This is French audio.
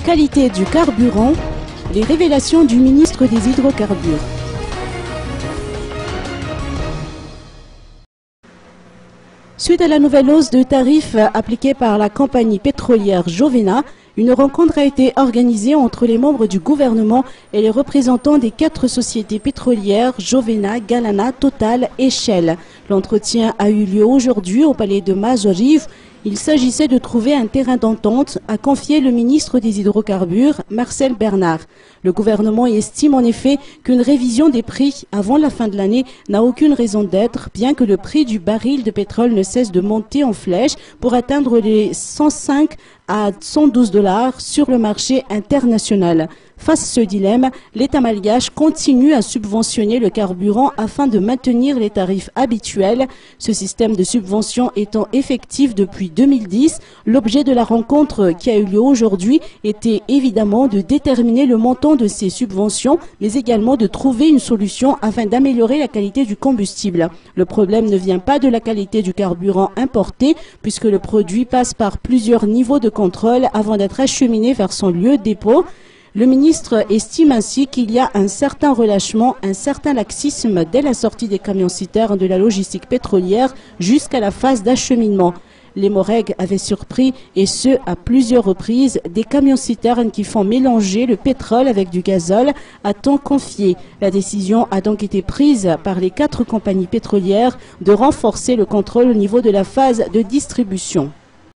Qualité du carburant, les révélations du ministre des Hydrocarbures. Suite à la nouvelle hausse de tarifs appliquée par la compagnie pétrolière Jovena, une rencontre a été organisée entre les membres du gouvernement et les représentants des 4 sociétés pétrolières Jovena, Galana, Total et Shell. L'entretien a eu lieu aujourd'hui au palais de Mazariv. Il s'agissait de trouver un terrain d'entente, a confié le ministre des Hydrocarbures, Marcel Bernard. Le gouvernement estime en effet qu'une révision des prix avant la fin de l'année n'a aucune raison d'être, bien que le prix du baril de pétrole ne cesse de monter en flèche pour atteindre les 105 à 112 $ sur le marché international. Face à ce dilemme, l'État malgache continue à subventionner le carburant afin de maintenir les tarifs habituels. Ce système de subvention étant effectif depuis 2010, l'objet de la rencontre qui a eu lieu aujourd'hui était évidemment de déterminer le montant de ces subventions, mais également de trouver une solution afin d'améliorer la qualité du combustible. Le problème ne vient pas de la qualité du carburant importé, puisque le produit passe par plusieurs niveaux de contrôle avant d'être acheminé vers son lieu de dépôt. Le ministre estime ainsi qu'il y a un certain relâchement, un certain laxisme dès la sortie des camions-citernes de la logistique pétrolière jusqu'à la phase d'acheminement. Les Moreg avaient surpris, et ce à plusieurs reprises, des camions-citernes qui font mélanger le pétrole avec du gazole, a-t-on confié. La décision a donc été prise par les 4 compagnies pétrolières de renforcer le contrôle au niveau de la phase de distribution.